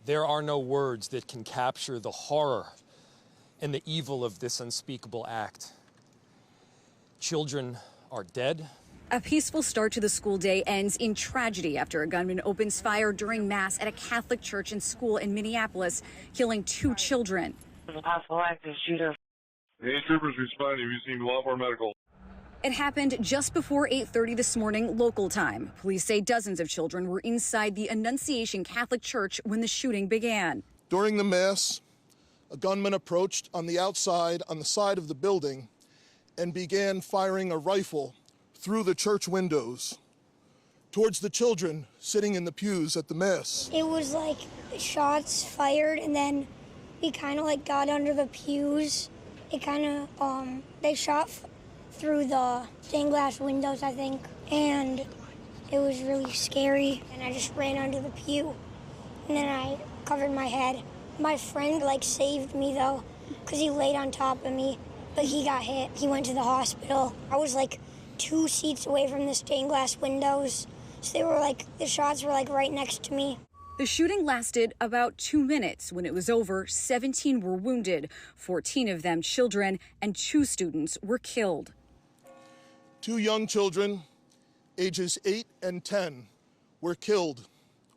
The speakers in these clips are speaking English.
There are no words that can capture the horror and the evil of this unspeakable act. Children are dead. A peaceful start to the school day ends in tragedy after a gunman opens fire during Mass at a Catholic church and school in Minneapolis, killing 2 children. A possible active shooter. Any troopers responding, we received a lot more medical. It happened just before 8:30 this morning, local time. Police say dozens of children were inside the Annunciation Catholic Church when the shooting began. During the Mass, a gunman approached on the outside, on the side of the building, and began firing a rifle through the church windows towards the children sitting in the pews at the Mass. It was like shots fired, and then we kind of like got under the pews. It kind of, they shot through the stained glass windows, I think, and it was really scary. And I just ran under the pew, and then I covered my head. My friend like saved me though, because he laid on top of me, but he got hit. He went to the hospital. I was like 2 seats away from the stained glass windows, so they were like, the shots were like right next to me. The shooting lasted about 2 minutes. When it was over, 17 were wounded, 14 of them children, and 2 students were killed. 2 young children, ages 8 and 10, were killed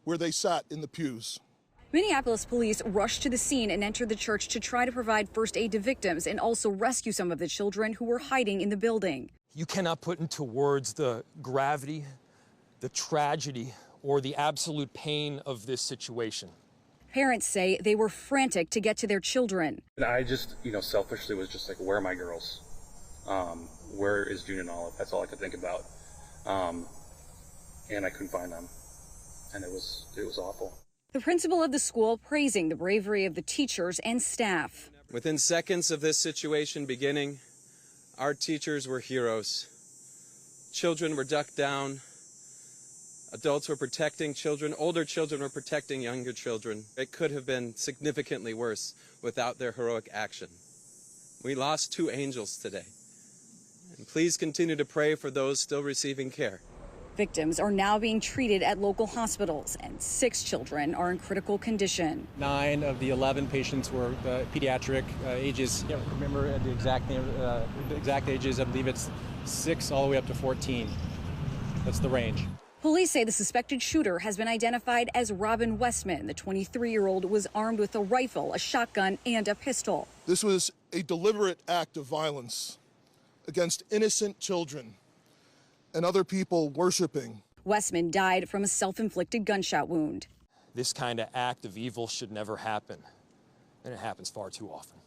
where they sat in the pews. Minneapolis police rushed to the scene and entered the church to try to provide first aid to victims and also rescue some of the children who were hiding in the building. You cannot put into words the gravity, the tragedy, or the absolute pain of this situation. Parents say they were frantic to get to their children. And I just, selfishly was just like, where are my girls? Where is June and Olive? That's all I could think about. And I couldn't find them. And it was awful. The principal of the school praising the bravery of the teachers and staff. Within seconds of this situation beginning, our teachers were heroes. Children were ducked down. Adults were protecting children. Older children were protecting younger children. It could have been significantly worse without their heroic action. We lost 2 angels today. And please continue to pray for those still receiving care. Victims are now being treated at local hospitals, and 6 children are in critical condition. 9 of the 11 patients were pediatric ages. I can't remember the exact ages. I believe it's 6 all the way up to 14. That's the range. Police say the suspected shooter has been identified as Robin Westman. The 23-year-old was armed with a rifle, a shotgun, and a pistol. This was a deliberate act of violence against innocent children and other people worshiping. Westman died from a self-inflicted gunshot wound. This kind of act of evil should never happen, and it happens far too often.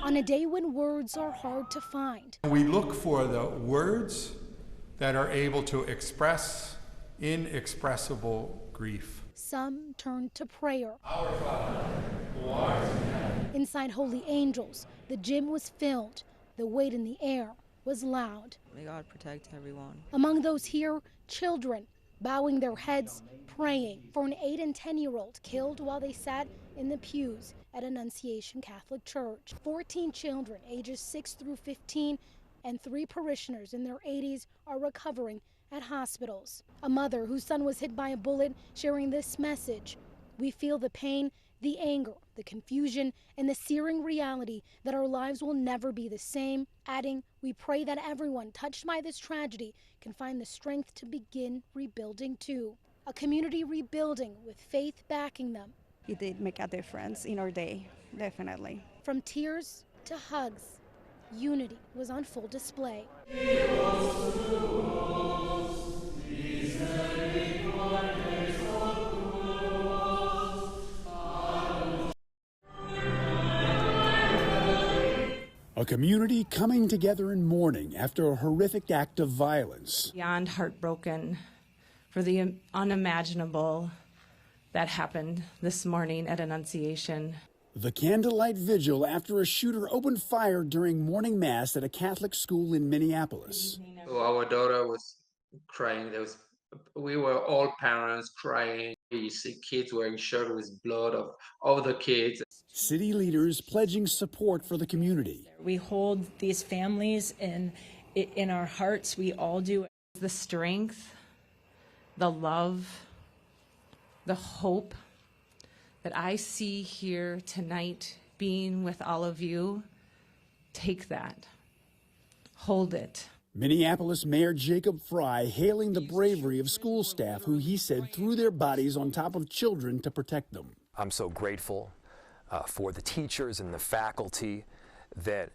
On a day when words are hard to find, we look for the words that are able to express inexpressible grief. Some turn to prayer. Our Father, who art in heaven. Inside Holy Angels, the gym was filled. The weight in the air was loud. May God protect everyone. Among those here, children bowing their heads, praying for an 8- and 10-year-old killed while they sat in the pews at Annunciation Catholic Church. 14 children ages 6 through 15 and 3 parishioners in their 80s are recovering at hospitals. A mother whose son was hit by a bullet sharing this message. We feel the pain, the anger, the confusion, and the searing reality that our lives will never be the same, adding, we pray that everyone touched by this tragedy can find the strength to begin rebuilding too. A community rebuilding with faith backing them. It did make a difference in our day, definitely. From tears to hugs, unity was on full display. A community coming together in mourning after a horrific act of violence. Beyond heartbroken for the unimaginable that happened this morning at Annunciation. The candlelight vigil after a shooter opened fire during morning mass at a Catholic school in Minneapolis. So our daughter was crying. We were all parents crying. You see kids wearing shirts with blood of other kids. City leaders pledging support for the community. We hold these families in our hearts. We all do. The strength, the love, the hope that I see here tonight being with all of you, take that. Hold it. Minneapolis Mayor Jacob Fry hailing the bravery of school staff who he said threw their bodies on top of children to protect them. I'm so grateful for the teachers and the faculty that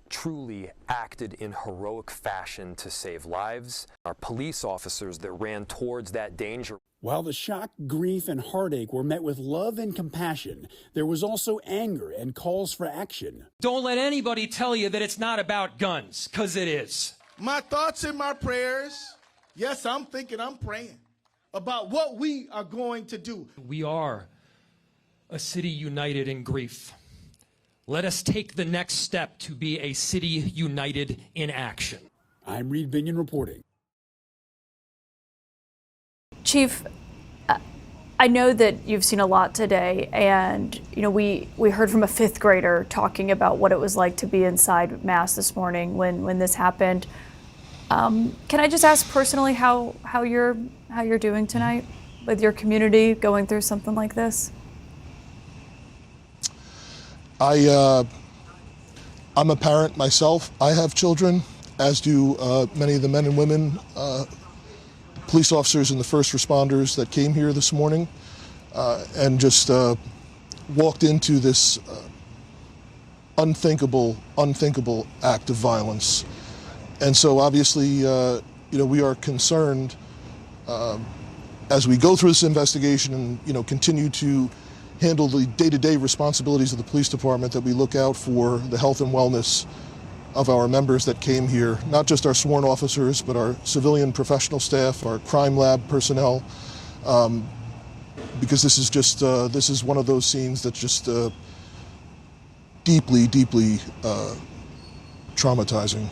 truly acted in heroic fashion to save lives. Our police officers that ran towards that danger. While the shock, grief, and heartache were met with love and compassion, there was also anger and calls for action. Don't let anybody tell you that it's not about guns, because it is. My thoughts and my prayers, yes, I'm praying about what we are going to do. We are a city united in grief. Let us take the next step to be a city united in action. I'm Reed Binion reporting. Chief, I know that you've seen a lot today, and we heard from a fifth grader talking about what it was like to be inside Mass this morning when this happened. Can I just ask personally how you're doing tonight with your community going through something like this? I'm a parent myself. I have children, as do many of the men and women, police officers and the first responders that came here this morning and just walked into this unthinkable act of violence. And so obviously, we are concerned as we go through this investigation and, continue to handle the day-to-day responsibilities of the police department, that we look out for the health and wellness of our members that came here, not just our sworn officers, but our civilian professional staff, our crime lab personnel, because this is one of those scenes that's just deeply traumatizing.